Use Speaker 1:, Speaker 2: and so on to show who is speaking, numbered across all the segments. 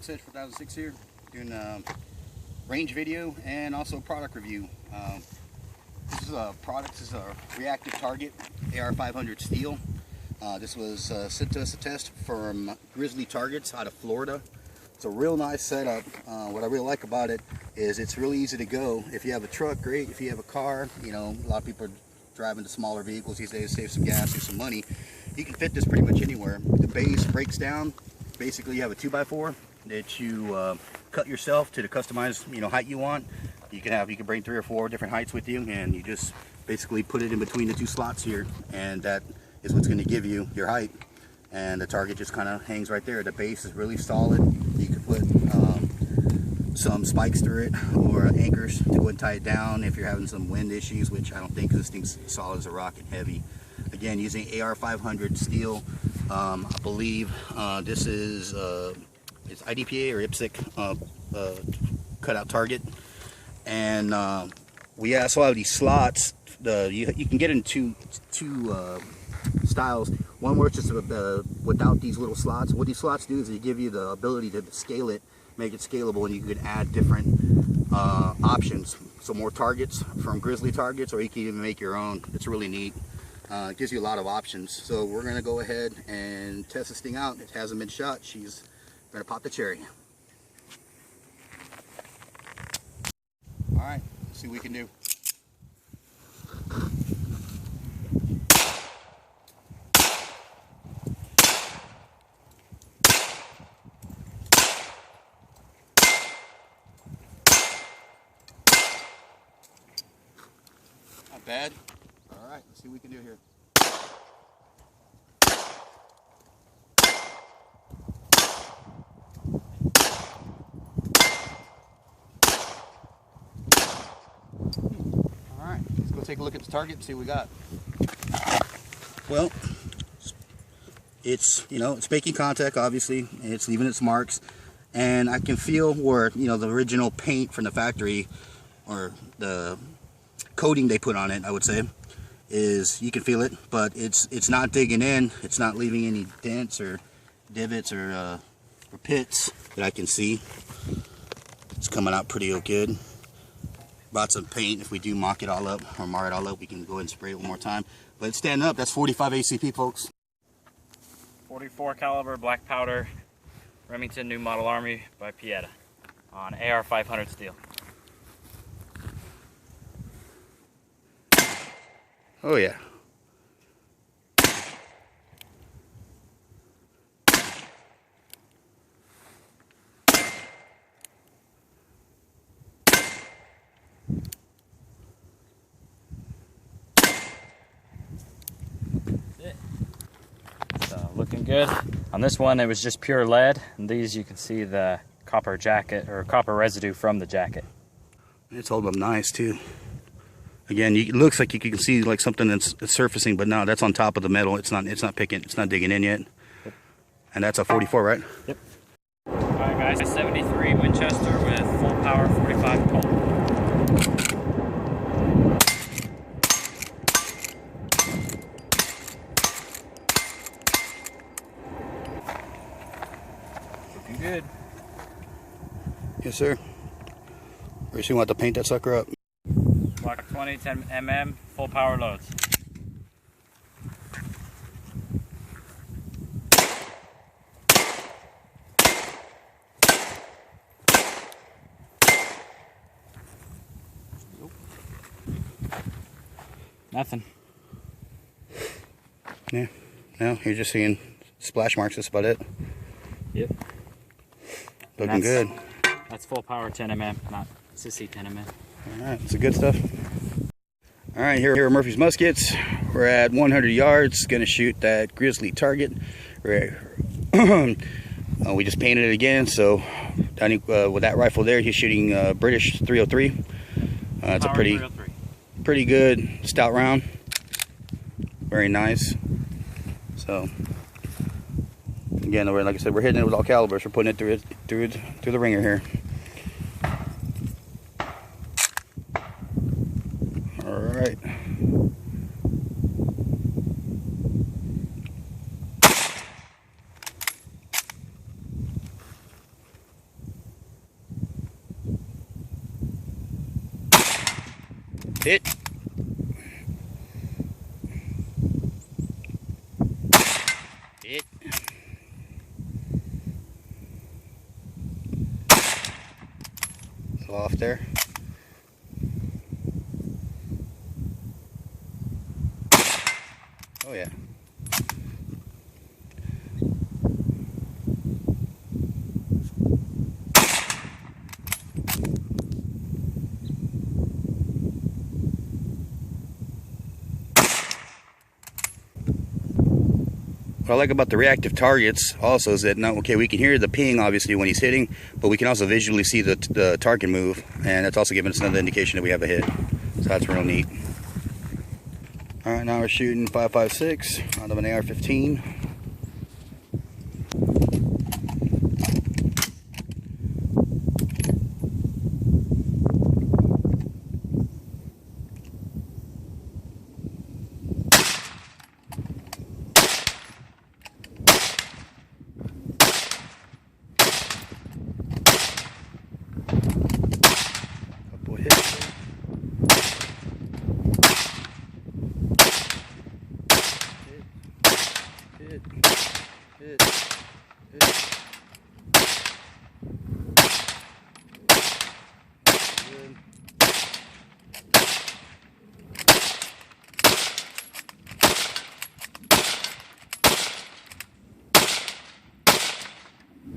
Speaker 1: Sedge 4006 here, doing a range video and also product review. This is a Reactive Target AR500 steel. This was sent to us a test from Grizzly Targets out of Florida. It's a real nice setup. What I really like about it is it's really easy to go. If you have a truck, great. If you have a car, you know, a lot of people are driving the smaller vehicles these days, save some gas, save some money. You can fit this pretty much anywhere. The base breaks down. Basically, you have a 2x4 that you cut yourself to the customized, height you want. You can bring 3 or 4 different heights with you, and you just basically put it in between the 2 slots here, and that is what's going to give you your height. And the target just kind of hangs right there. The base is really solid. You can put some spikes through it or anchors to go and tie it down if you're having some wind issues, which I don't think, because this thing's solid as a rock and heavy. Again, using AR500 steel. I believe this is it's IDPA or IPSC cutout target, and we also have these slots. You can get in two styles. One where it's just without these little slots. What these slots do is they give you the ability to scale it, make it scalable, and you can add different options. So more targets from Grizzly Targets, or you can even make your own. It's really neat. It gives you a lot of options. So we're going to go ahead and test this thing out. It hasn't been shot. She's going to pop the cherry. Alright, let's see what we can do. Not bad. Alright, let's see what we can do here. Alright, let's go take a look at the target and see what we got. Well, it's it's making contact, obviously. It's leaving its marks, and I can feel where the original paint from the factory, or the coating they put on it, I would say, is, you can feel it, but it's not digging in. It's not leaving any dents or divots or pits that I can see. It's coming out pretty good. Brought some paint. If we do mock it all up or mar it all up, we can go ahead and spray it one more time. But it's standing up. That's 45 ACP, folks.
Speaker 2: 44 caliber black powder Remington New Model Army by Pieta on AR500 steel.
Speaker 1: Oh yeah.
Speaker 2: So looking good. On this one it was just pure lead, and these you can see the copper jacket or copper residue from the jacket.
Speaker 1: It's holding up nice too. Again, it looks like you can see like something that's surfacing, but no, that's on top of the metal. It's not picking. It's not digging in yet. Yep. And that's a 44, right?
Speaker 2: Yep. All right, guys. 73 Winchester with full power 45 Colt. Looking good.
Speaker 1: Yes, sir. Pretty soon we'll have to paint that sucker up.
Speaker 2: Block 20, 10 mm, full power loads. Nope. Nothing.
Speaker 1: Yeah. No, you're just seeing splash marks. That's about it.
Speaker 2: Yep.
Speaker 1: Looking good.
Speaker 2: That's full power 10 mm, not sissy 10 mm.
Speaker 1: Alright, that's the good stuff. Alright, here are Murphy's muskets. We're at 100 yards, gonna shoot that Grizzly Target. We just painted it again, so with that rifle there, he's shooting British 303. It's a pretty good stout round. Very nice. So again, like I said, we're hitting it with all calibers. We're putting it through the ringer here. Alright. Hit. Hit. So off there. Oh yeah. What I like about the reactive targets also is that now, okay, we can hear the ping obviously when he's hitting, but we can also visually see the target move, and that's also giving us another indication that we have a hit. So that's real neat. All right, now we're shooting 5.56 out of an AR-15. Couple hits. Hit. Hit. Hit.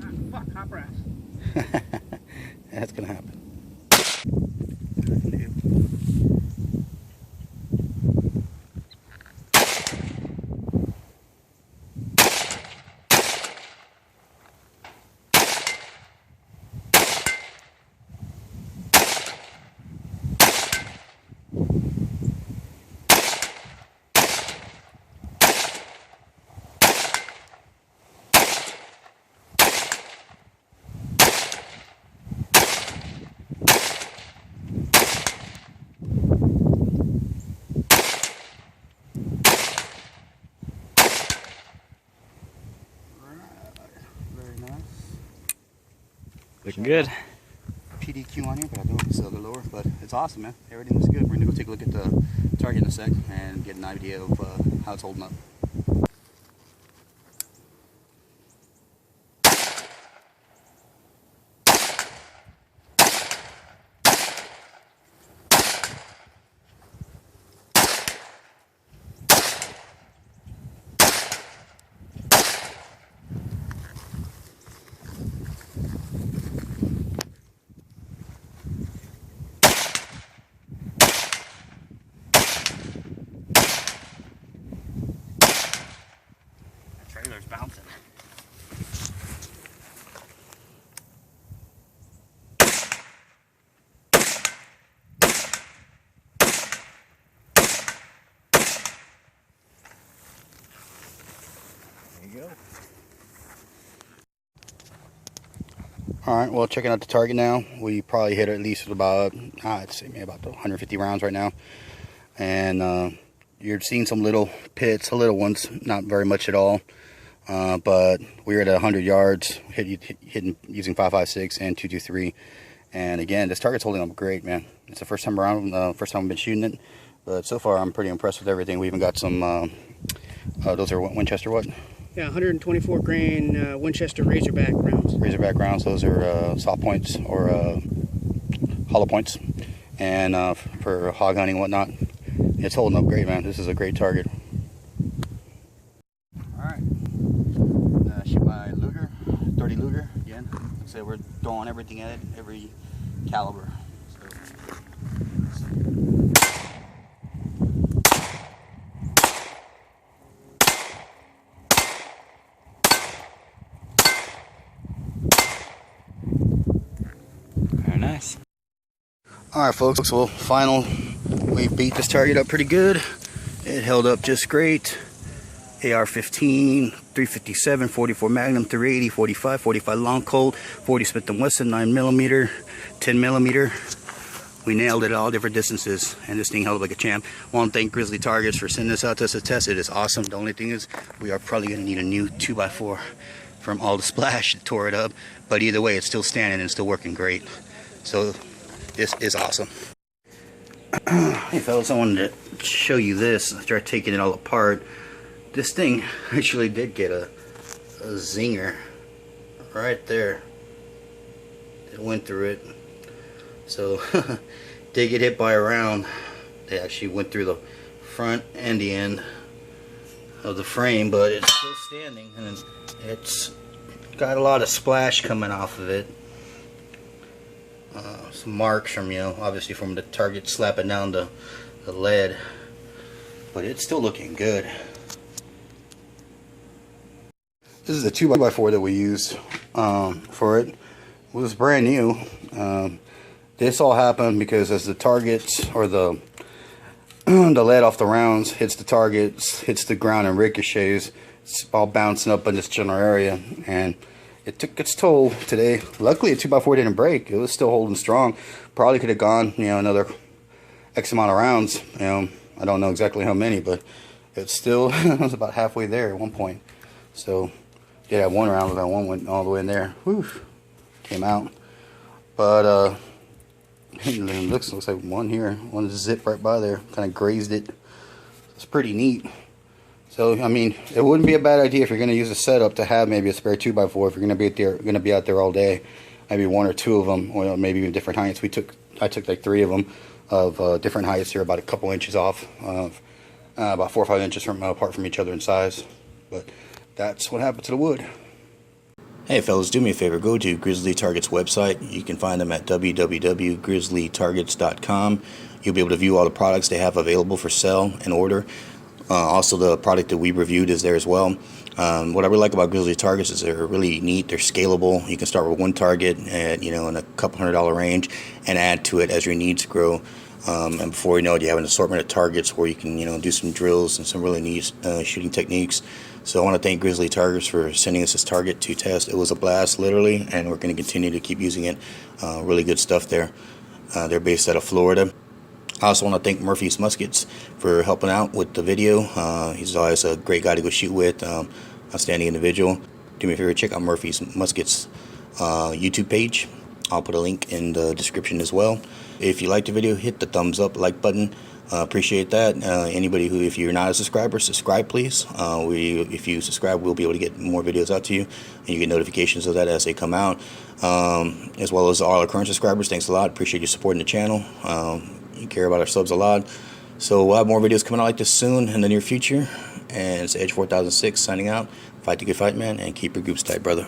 Speaker 1: Good.
Speaker 3: Fuck, hot brass.
Speaker 1: That's gonna happen. Very nice.
Speaker 2: Looking good.
Speaker 1: PDQ on here, but I don't sell the lower. But it's awesome, man. Everything looks good. We're gonna go take a look at the target in a sec and get an idea of how it's holding up.
Speaker 2: Trailer's bouncing. There you go.
Speaker 1: All right, well, checking out the target now. We probably hit at least about, I'd say maybe about 150 rounds right now. And you're seeing some little pits, little ones, not very much at all. But we were at 100 yards, hitting using 5.56 and 2.23. And again, this target's holding up great, man. It's the first time around, first time I've been shooting it. But so far, I'm pretty impressed with everything. We even got some, those are Winchester what?
Speaker 3: Yeah, 124 grain Winchester Razorback rounds.
Speaker 1: Razorback rounds. Those are soft points or hollow points. And for hog hunting and whatnot, it's holding up great, man. This is a great target. Alright. Shoot my Luger, 30 Luger. Again, like I said, we're throwing everything at it, every caliber.
Speaker 2: Very nice.
Speaker 1: Alright folks, well we beat this target up pretty good. It held up just great. AR-15, 357, 44 Magnum, 380, 45, 45 long Colt, 40 Smith & Wesson, 9mm, 10mm. We nailed it at all different distances, and this thing held up like a champ. I want to thank Grizzly Targets for sending this out to us to test it. It's awesome. The only thing is, we are probably going to need a new 2x4 from all the splash that tore it up. But either way, it's still standing and still working great. So this is awesome. Hey fellas, I wanted to show you this. I started taking it all apart. This thing actually did get a zinger right there. It went through it. So did get hit by a round. They actually went through the front and the end of the frame, but it's still standing, and it's got a lot of splash coming off of it. Some marks from, obviously from the target slapping down the lead, but it's still looking good. This is a 2x4 that we used for it. It was brand new. This all happened because as the targets, or the lead off the rounds hits the targets, hits the ground and ricochets, it's all bouncing up in this general area, and it took its toll today. Luckily, a 2x4 didn't break. It was still holding strong. Probably could have gone, another X amount of rounds. I don't know exactly how many, but it still was about halfway there at one point. So, did have one round, but that one went all the way in there. Whew, came out. But it looks like one here, one zip right by there, kind of grazed it. It's pretty neat. So I mean, it wouldn't be a bad idea if you're going to use a setup to have maybe a spare 2x4 if you're going to be out there all day. Maybe one or two of them, or maybe even different heights. I took like 3 of them of different heights. They're about a couple inches off, about 4 or 5 inches apart from each other in size. But that's what happened to the wood. Hey fellas, do me a favor, go to Grizzly Targets website. You can find them at www.grizzlytargets.com. You'll be able to view all the products they have available for sale and order. Also, the product that we reviewed is there as well. What I really like about Grizzly Targets is they're really neat. They're scalable. You can start with one target at in a couple $100 range and add to it as your needs grow. And before you know it, you have an assortment of targets where you can do some drills and some really neat shooting techniques. So I want to thank Grizzly Targets for sending us this target to test. It was a blast, literally, and we're going to continue to keep using it. Really good stuff there. They're based out of Florida. I also want to thank Murphy's Muskets for helping out with the video. He's always a great guy to go shoot with, outstanding individual. Do me a favor, check out Murphy's Muskets YouTube page. I'll put a link in the description as well. If you liked the video, hit the thumbs up, like button. Appreciate that. Anybody who, if you're not a subscriber, subscribe please. If you subscribe, we'll be able to get more videos out to you, and you get notifications of that as they come out. As well as all our current subscribers, thanks a lot. Appreciate you supporting the channel. You care about our subs a lot. So we'll have more videos coming out like this soon in the near future. And it's Edge 4006 signing out. Fight the good fight, man, and keep your groups tight, brother.